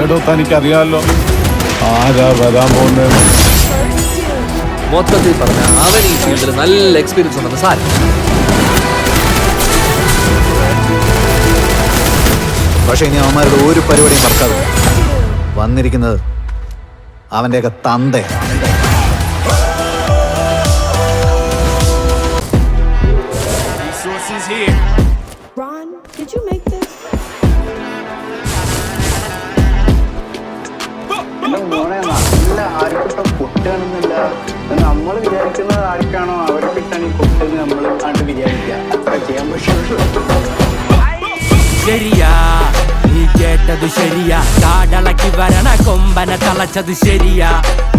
എടോ തനിക്കറിയാമല്ലോ ആരാ വരാൻ പോകുന്നത്. മൊത്തത്തിൽ പറഞ്ഞ അവൻ ഈ ഫീൽഡിൽ നല്ല എക്സ്പീരിയൻസ് ഉണ്ടെന്ന് സാർ. പക്ഷെ ഇനി അവന്മാരുടെ ഒരു പരിപാടിയും മറക്കാതെ വന്നിരിക്കുന്നത് അവൻ്റെയൊക്കെ തന്തേ. Ron, did you make this? നല്ല ആർക്കിട്ടും പൊട്ടാണെന്നില്ല. നമ്മൾ വിചാരിക്കുന്നത് ആർക്കാണോ അവരെ കിട്ടാൻ ഈ പൊട്ടെന്ന് നമ്മൾ കണ്ട് വിചാരിക്കുക. അത്ര ചെയ്യാൻ പറ്റുള്ളൂ. ശരിയാ നീ കേട്ടത് ശരിയാ, കാടളക്കി വരണ കൊമ്പനെ തളച്ചത് ശരിയാ.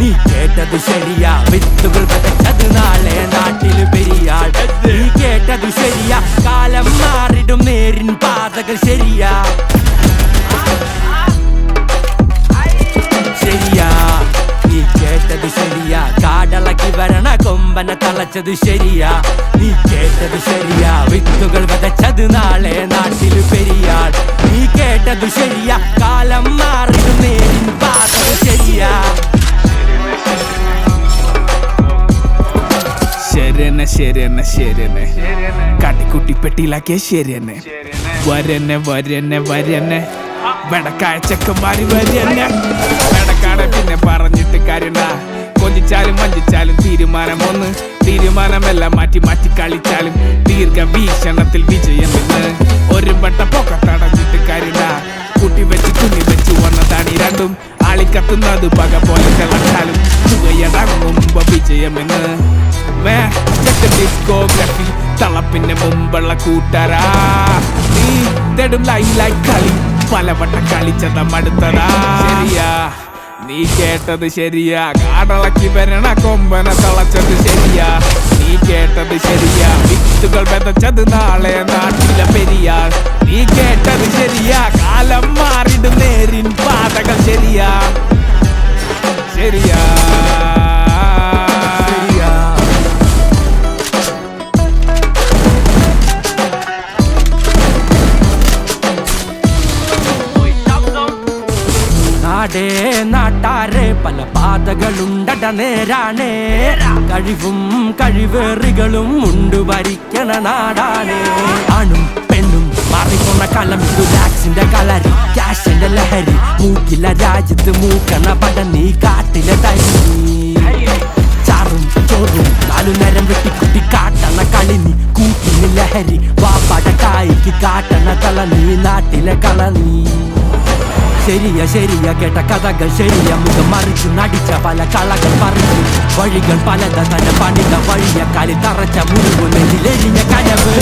നീ കേട്ടത് ശരിയാ, വിത്തുകൾ വിതച്ചത് നാളെ നാട്ടില് പെരിയാൾ. നീ കേട്ടത് ശരിയാ, കാലം മാറിടും നേരിൻ പാതകൾ ശരിയാ. ശരിയാ നീ കേട്ടത് ശരിയാ, കാടളക്കി വരണ കൊമ്പനെ തളച്ചത് ശരിയാ. നീ കേട്ടത് ശരിയാ, വിത്തുകൾ വിതച്ചത് നാളെ നാട്ടില് പെരിയാൾ. നീ കേട്ടത് ശരിയാ, കാലം മാറിടും നേരിൻ പാതകൾ ശരിയാ. ശരിയെന്നെ ശരിയെന്നെ ശരിയെന്നെ കാട്ടിക്കുട്ടി പെട്ടിയിലാക്കിയ ശരിയെന്നെ. വരന്നെ വരന്നെ വരന്നെ വെടക്കായ ചെക്കന്മാരി വരന്നെ. വെടക്കാടെ പിന്നെ പറഞ്ഞിട്ട് കാര്യണ്ട, കൊഞ്ചിച്ചാലും വഞ്ചിച്ചാലും തീരുമാനം ഒന്ന്. തീരുമാനമെല്ലാം മാറ്റി മാറ്റി കളിച്ചാലും ദീർഘവീക്ഷണത്തിൽ വിജയം എന്ന്. ഒരു വട്ട പൊക്കത്തടഞ്ഞിട്ട് കാര്യണ്ട, കുട്ടി വെച്ച് കുഞ്ഞി വെച്ച് വന്നതാണ് രണ്ടും. ആളിക്കത്തുന്നത് പക പോലെ തിളച്ചാലും തുകയടങ്ങുമ്പോ വിജയമെന്ന്. ഡിസ്കോഗ്രഫി തളപ്പിന്റെ മുമ്പുള്ള കൂട്ടരാ. നീ തെടും ലൈലായി കളി പലവട്ടം കളിച്ചത മടുത്തതാ. ശരിയാ നീ കേട്ടത് ശരിയാ, കാടളക്കി വരണ കൊമ്പനെ തളച്ചത് ശരിയാ. നീ കേട്ടത് ശരിയാ, വിത്തുകൾ വിതച്ചത് നാളെ നാട്ടിലെ പെരിയാൾ. നീ കേട്ടത് ശരിയാ, കാലം മാറിടും നേരിൻ പാതകൾ ശരിയാ. ശരിയാ നാടേ നാട്ടാരെ പല പാതകളുണ്ടട നേരാണേ. കഴിവും കഴിവേറികളും ഉണ്ട് ഭരിക്കണ നാടാണേ. ആണും പെണ്ണും മാറിക്കൊണ്ട കലം ലാക്സിന്റെ കളരി, ക്യാഷിന്റെ ലഹരി. മൂക്കില രാജ്യത്ത് മൂക്കണ പടനീ കാട്ടിലെ തരി. ചാറും ചോറും നാലു നേരം വെട്ടിക്കുട്ടി കാട്ടണ കളിനി. കൂട്ടിന് ലഹരി വാപ്പാട കായ്ക്ക് കാട്ടണ കളനീ നാട്ടിലെ കളനീ. ശരിയ ശരിയ കേട്ട കഥകൾ ശരിയ, മുഖം മറിച്ചു നടിച്ച പല കളകൾ പറിച്ചു. വഴികൾ പലത തന്നെ പണിത വഴിയ, കളി തറച്ച മുഴുവനെതിലെരിഞ്ഞ കനവ്.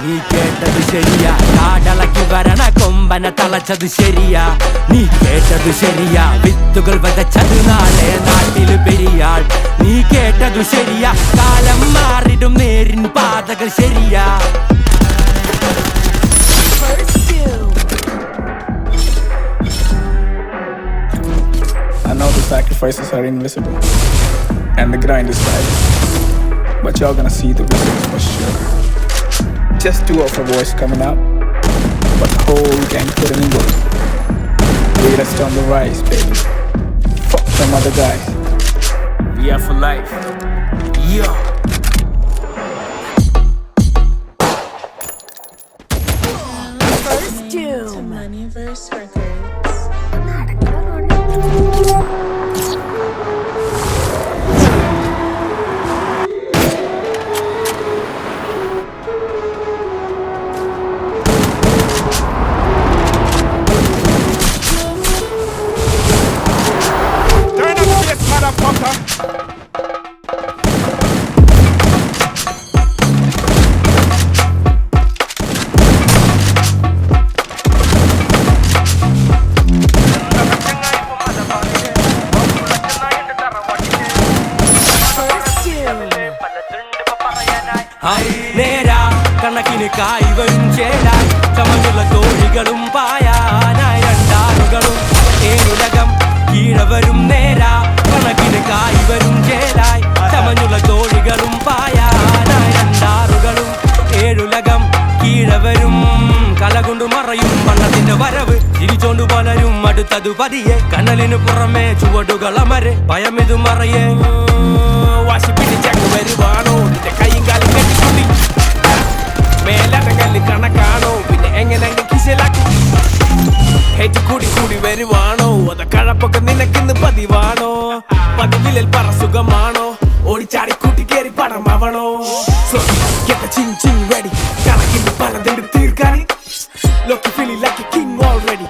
നീ കേട്ടത് ശരിയാ, കാടളക്കി വരണ കൊമ്പനെ തളച്ചത് ശരിയാ. നീ കേട്ടത് ശരിയാ, വിത്തുകൾ വിതച്ചത് നാളെ നാട്ടില് പെരിയാൾ. നീ കേട്ടത് ശരിയാ, കാലം മാറിടും നേരിൻ പാതകൾ ശരിയാ. I know the sacrifices are invisible and the grind is silent, but y'all gonna see the results for sure. Just two of our boys coming out, but the whole gang putting in work. Latest on the rise, baby. Fuck some other guys. We are for life. Yeah. First Doom. To Moneyverse Records. നേരാ കണക്കിന് കായ് വരും ചേരാൻ. ചമഞ്ഞുള്ള തോഴികളും പായാനായി രണ്ടാളുകളും ഏഴുലകം കീഴവരും. നേരാ കണക്കിന് കായ് വരും ചേരായി. ചമഞ്ഞുള്ള തോഴികളും പായാനായി രണ്ടാറുകളും ഏഴുലകം കീഴവരും. കലകൊണ്ടു മറയും വണ്ണത്തിന്റെ വരവ് ചിരിച്ചോണ്ടു പലരും അടു അടുത്തതു പതിയെ കനലിനു പുറമെ ചുവടുകളമരെ ഭയമിതു മറയേ വാശി പിടിച്ചങ്ങ് വരുവാണോ നിന്റെ കൈയും കാലും കെട്ടിക്കൂടി മേലടങ്ങല് കണക്കാണോ പിന്നെ എങ്ങനെ കിശലാക്കും ഹേറ്റ് കൂടി കൂടി വരുവാണോ അത കഴപ്പൊക്കെ നിനക്കിന്ന് പതിവാണോ പതിവിലിൽ പറ സുഖമാണോ ഓടിച്ചാടി കൂട്ടി കേറി പടമാവണോ ചിങ് ചിങ് ready കണക്കിന് പലതെടുത്ത് തീർക്കാൻ Look feeling like a king already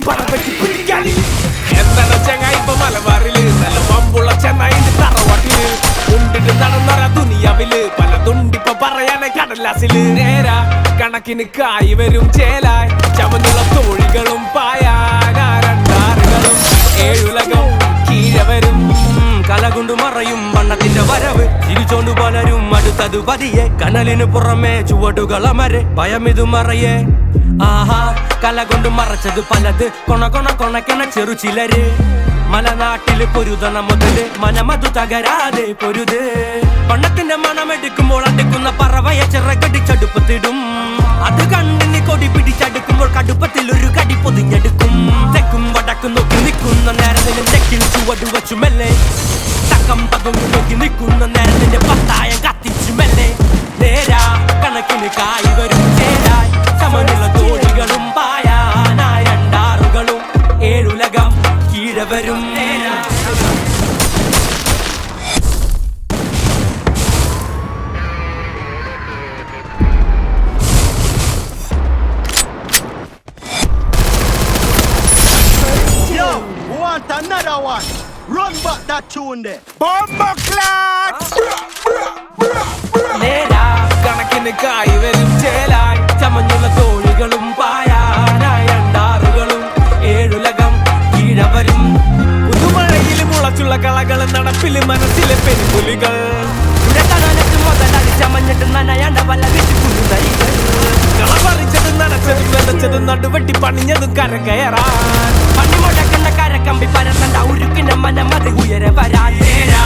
പടവെട്ടി പിടിക്കാൻ എന്താണ് ചങ്ങായി ഇപ്പൊ മലബാറില് നല്ല പമ്പുള്ള ചെന്നായിന്റെ തറവാട്ടില് ഉണ്ടിട്ട് നടന്നറ ദുനിയാവില് പലതുണ്ടിപ്പൊ പറയാനെ കടലാസില് നേരാ കണക്കിന് കായി വരും ചേലായി ചമന്നുള്ള തോഴികളും പായാനാരണ്ടാറുകളും ഏഴുലകം കീഴെ വരും കലകൊണ്ടു മറയും വണ്ണത്തിന്റെ വരവ് തിരിച്ചോണ്ടു പലരും അടുത്തതു പതിയെ കനലിനു പുറമെ ചുവടുകളമരെ ഭയമിതു മറയേ ആഹാ കല കൊണ്ട് മറച്ചത് പലത് കൊണക്കണ ചെറു ചിലര് മലനാട്ടില് പൊരുതണ മുതല് മനമതു തകരാതെ പൊരുത് പണ്ണത്തിന്റെ മണമെടുക്കുമ്പോൾ അടുക്കുന്ന പറവയ ചിറകടിച്ചടുപ്പത്തിടും അത് കണ്ടിന് കൊടി പിടിച്ചടുക്കുമ്പോൾ കടുപ്പത്തിൽ ഒരു കടി പൊതിഞ്ഞെടുക്കും തെക്കും വടക്കും നോക്കി നിൽക്കുന്ന നേരത്തിലും തെക്കിൽ ചുവട് വച്ചു മെല്ലെ തക്കം പതുങ്ങി നോക്കി നിൽക്കുന്ന നേരത്തിന്റെ പത്തായം കത്തിച്ചു മെല്ലെ നേരാ കണക്കിന് കായി വരും ചേരായി സമനില തോഴികളും പായാനാരണ്ടാറുകളും ഏഴുലകം കീഴെ വരും നേരാ Want another one? Run back that tune there. നേരാ കണക്കിന് കായി വരും ചേലായി ചമഞ്ഞുള്ള തോഴികളും പായാനാരണ്ടാറുകളും ഏഴുലകം കീഴെ വരും പുതുമഴയിൽ മുളച്ചുള്ള കളകളും നടപ്പില് മനസ്സിലെ പെരുപുലികൾ കടലത്ത് മുതലാളി ചമഞ്ഞിട്ട് നനയാണ്ട വല്ല വീട്ടിൽ കളപറിച്ചതും നനച്ചതും വെതച്ചതും നടുവെട്ടി പണിഞ്ഞതും കരകയറാൻ പണിമുടക്കുന്ന കരക്കമ്പി പരത്തണ്ട ഉരുക്കിന്റെ മനമതി ഉയരെ വരാൻ നേരാ